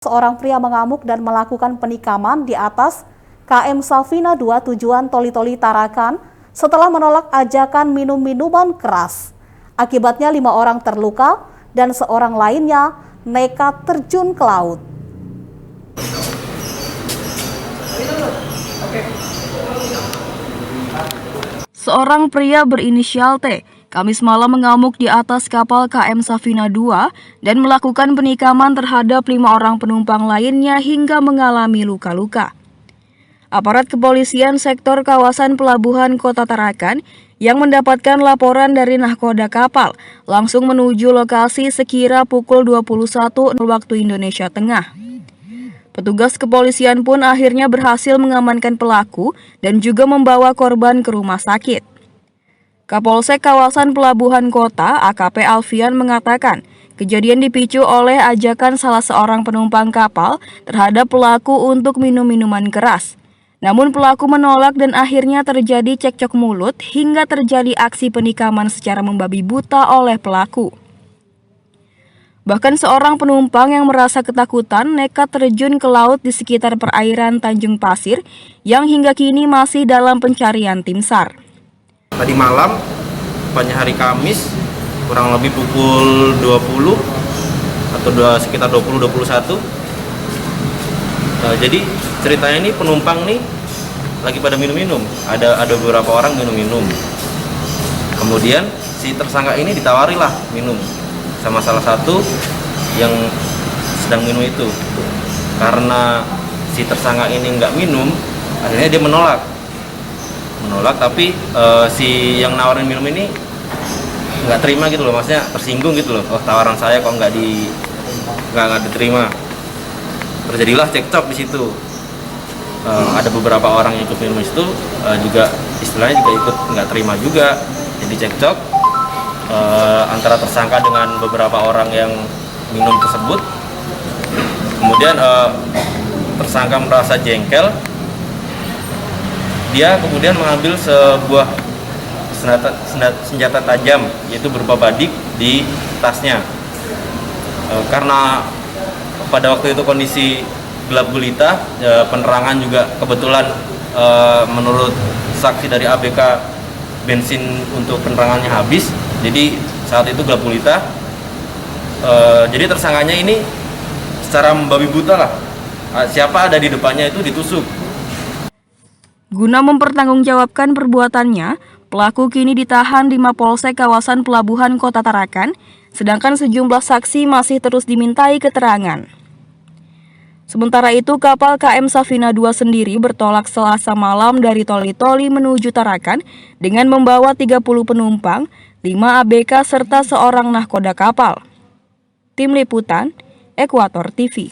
Seorang pria mengamuk dan melakukan penikaman di atas KM Safina 2 tujuan Toli-Toli Tarakan setelah menolak ajakan minum minuman keras. Akibatnya 5 orang terluka dan seorang lainnya nekat terjun ke laut. Seorang pria berinisial T Kamis malam mengamuk di atas kapal KM Safina 2 dan melakukan penikaman terhadap 5 orang penumpang lainnya hingga mengalami luka-luka. Aparat kepolisian sektor kawasan pelabuhan Kota Tarakan yang mendapatkan laporan dari nahkoda kapal langsung menuju lokasi sekira pukul 21.00 waktu Indonesia Tengah. Petugas kepolisian pun akhirnya berhasil mengamankan pelaku dan juga membawa korban ke rumah sakit. Kapolsek kawasan Pelabuhan Kota AKP Alfian mengatakan kejadian dipicu oleh ajakan salah seorang penumpang kapal terhadap pelaku untuk minum minuman keras. Namun pelaku menolak dan akhirnya terjadi cekcok mulut hingga terjadi aksi penikaman secara membabi buta oleh pelaku. Bahkan seorang penumpang yang merasa ketakutan nekat terjun ke laut di sekitar perairan Tanjung Pasir yang hingga kini masih dalam pencarian tim SAR. Tadi malam, tepatnya hari Kamis, kurang lebih pukul 20 atau sekitar 20-21. Jadi ceritanya ini penumpang nih lagi pada minum-minum. Ada beberapa orang minum-minum. Kemudian si tersangka ini ditawari lah minum sama salah satu yang sedang minum itu. Karena si tersangka ini nggak minum, akhirnya dia menolak, tapi si yang nawarin minum ini nggak terima gitu loh, maksudnya tersinggung gitu loh. Oh, tawaran saya kok nggak diterima. Terjadilah cekcok di situ. Ada beberapa orang yang ikut minum itu juga istilahnya juga ikut nggak terima juga. Jadi cekcok antara tersangka dengan beberapa orang yang minum tersebut. Kemudian tersangka merasa jengkel. Dia kemudian mengambil sebuah senjata tajam, yaitu berupa badik di tasnya. Karena pada waktu itu kondisi gelap gulita, penerangan juga kebetulan menurut saksi dari ABK bensin untuk penerangannya habis. Jadi saat itu gelap gulita. Jadi tersangkanya ini secara membabi buta lah. Siapa ada di depannya itu ditusuk. Guna mempertanggungjawabkan perbuatannya, pelaku kini ditahan di Mapolsek kawasan Pelabuhan Kota Tarakan, sedangkan sejumlah saksi masih terus dimintai keterangan. Sementara itu, kapal KM Safina 2 sendiri bertolak Selasa malam dari Toli-Toli menuju Tarakan dengan membawa 30 penumpang, 5 ABK serta seorang nahkoda kapal. Tim Liputan, Ekuator TV.